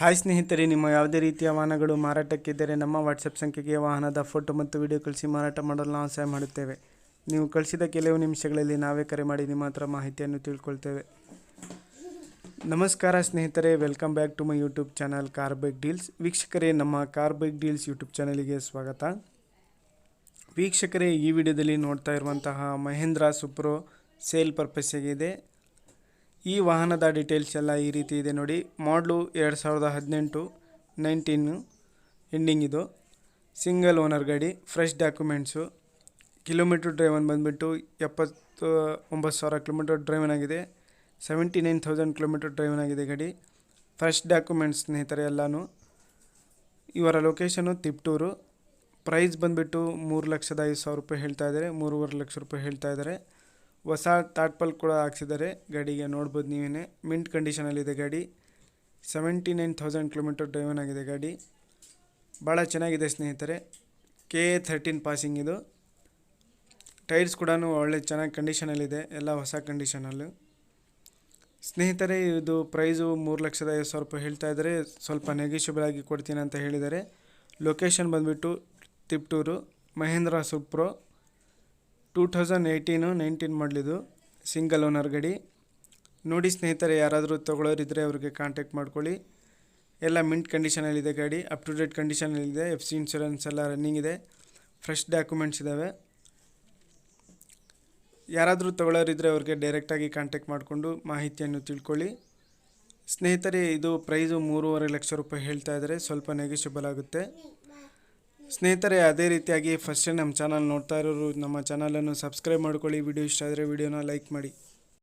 Hi ಸ್ನೇಹಿತರೆ, ನಿಮ್ಮ ಯಾವುದೇ ರೀತಿಯ ವಾಹನಗಳು ಮಾರಾಟಕ್ಕಿದ್ದರೆ ನಮ್ಮ ವಾಟ್ಸಪ್ ಸಂಖ್ಯೆಗೆ ವಾಹನದ ಫೋಟೋ ಮತ್ತು ವಿಡಿಯೋ ಕಳಿಸಿ ಮಾರಾಟ ಮಾಡಲು ನಾವು ಸಹಾಯ ಮಾಡುತ್ತೇವೆ. ನೀವು ಕಳಿಸಿದ ಕೆಲವು ನಿಮಿಷಗಳಲ್ಲಿ ನಾವೇ ಕರೆ ಮಾಡಿ ನಿಮ್ಮ ಹತ್ರ ಮಾಹಿತಿಯನ್ನು ತಿಳ್ಕೊಳ್ತೇವೆ. ನಮಸ್ಕಾರ ಸ್ನೇಹಿತರೆ, welcome back to my YouTube channel car bike deals. ವೀಕ್ಷಕರೇ, ನಮ್ಮ ಕಾರ್ ಬೈಕ್ ಡೀಲ್ಸ್ ಯೂಟ್ಯೂಬ್ ಚಾನಲಿಗೆ ಸ್ವಾಗತ. ವೀಕ್ಷಕರೇ, ಈ ವಿಡಿಯೋದಲ್ಲಿ ನೋಡ್ತಾ ಇರುವಂತಹ ಮಹೇಂದ್ರ ಸುಪ್ರೋ ಸೇಲ್ ಪರ್ಪಸ್ಸಿಗಿದೆ. ಈ ವಾಹನದ ಡೀಟೇಲ್ಸ್ ಎಲ್ಲ ಈ ರೀತಿ ಇದೆ ನೋಡಿ. ಮಾಡಲು 2018-19 ಎಂಡಿಂಗ್. ಇದು ಸಿಂಗಲ್ ಓನರ್ ಗಾಡಿ, ಫ್ರೆಶ್ ಡಾಕ್ಯುಮೆಂಟ್ಸು. ಕಿಲೋಮೀಟ್ರ್ ಡ್ರೈವನ್ ಬಂದುಬಿಟ್ಟು 79,000 ಕಿಲೋಮೀಟರ್ ಡ್ರೈವನ್ ಆಗಿದೆ. 79,000 ಕಿಲೋಮೀಟರ್ ಡ್ರೈವನ್ ಆಗಿದೆ ಗಾಡಿ. ಫ್ರೆಶ್ ಡಾಕ್ಯುಮೆಂಟ್ಸ್ ಸ್ನೇಹಿತರೆ ಎಲ್ಲನೂ. ಇವರ ಲೊಕೇಶನು ತಿಪ್ಟೂರು. ಪ್ರೈಸ್ ಬಂದುಬಿಟ್ಟು 3,05,000 ರೂಪಾಯಿ ಹೇಳ್ತಾ ಇದ್ದಾರೆ. 3.5 ಲಕ್ಷ ರೂಪಾಯಿ ಹೇಳ್ತಾ ಇದ್ದಾರೆ. ಹೊಸ ಟಾಟ್ಪಲ್ ಕೂಡ ಹಾಕ್ಸಿದ್ದಾರೆ ಗಾಡಿಗೆ, ನೋಡ್ಬೋದು ನೀವೇ. ಮಿಂಟ್ ಕಂಡೀಷನಲ್ಲಿದೆ ಗಾಡಿ. 79,000 ಕಿಲೋಮೀಟರ್ ಡ್ರೈವನ್ ಆಗಿದೆ ಗಾಡಿ. ಭಾಳ ಚೆನ್ನಾಗಿದೆ ಸ್ನೇಹಿತರೆ. KA13 ಪಾಸಿಂಗ್ ಇದು. ಟೈರ್ಸ್ ಕೂಡ ಒಳ್ಳೆ ಚೆನ್ನಾಗಿ ಕಂಡೀಷನಲ್ಲಿದೆ, ಎಲ್ಲ ಹೊಸ ಕಂಡೀಷನಲ್ಲು. ಸ್ನೇಹಿತರೆ, ಇದು ಪ್ರೈಸು 3,05,000 ರೂಪಾಯಿ ಹೇಳ್ತಾ ಇದ್ದಾರೆ. ಸ್ವಲ್ಪ ನೆಗೋಷಿಯಬಲ್ ಆಗಿ ಕೊಡ್ತೀನಿ ಅಂತ ಹೇಳಿದ್ದಾರೆ. ಲೊಕೇಶನ್ ಬಂದುಬಿಟ್ಟು ತಿಪ್ಟೂರು. ಮಹೇಂದ್ರ ಸುಪ್ರೋ 2018-19 ಮಾಡಲಿದು, ಸಿಂಗಲ್ ಓನರ್ ಗಾಡಿ. ನೋಡಿ ಸ್ನೇಹಿತರೆ, ಯಾರಾದರೂ ತೊಗೊಳ್ಳೋರಿದ್ದರೆ ಅವ್ರಿಗೆ ಕಾಂಟ್ಯಾಕ್ಟ್ ಮಾಡ್ಕೊಳ್ಳಿ. ಎಲ್ಲ ಮಿಂಟ್ ಕಂಡೀಷನಲ್ಲಿದೆ ಗಾಡಿ, ಅಪ್ ಟು ಡೇಟ್ ಕಂಡೀಷನಲ್ಲಿದೆ. FC ಇನ್ಶೂರೆನ್ಸ್ ಎಲ್ಲ ರನ್ನಿಂಗ್ ಇದೆ. ಫ್ರೆಶ್ ಡಾಕ್ಯುಮೆಂಟ್ಸ್ ಇದ್ದಾವೆ. ಯಾರಾದರೂ ತೊಗೊಳ್ಳೋರಿದ್ದರೆ ಅವ್ರಿಗೆ ಡೈರೆಕ್ಟಾಗಿ ಕಾಂಟ್ಯಾಕ್ಟ್ ಮಾಡಿಕೊಂಡು ಮಾಹಿತಿಯನ್ನು ತಿಳ್ಕೊಳ್ಳಿ. ಸ್ನೇಹಿತರೆ, ಇದು ಪ್ರೈಸು 3.5 ಲಕ್ಷ ರೂಪಾಯಿ ಹೇಳ್ತಾ ಇದ್ದಾರೆ. ಸ್ವಲ್ಪ ನೆಗೋಷಿಯಬಲ್ ಆಗುತ್ತೆ. ಸ್ನೇಹಿತರೆ, ಅದೇ ರೀತಿಯಾಗಿ ಫಸ್ಟ್ ನಮ್ಮ ಚಾನಲ್ ನೋಡ್ತಾ ಇರೋರು ನಮ್ಮ ಚಾನಲನ್ನು ಸಬ್ಸ್ಕ್ರೈಬ್ ಮಾಡ್ಕೊಳ್ಳಿ. ವಿಡಿಯೋ ಇಷ್ಟ ಆದರೆ ವಿಡಿಯೋನ ಲೈಕ್ ಮಾಡಿ.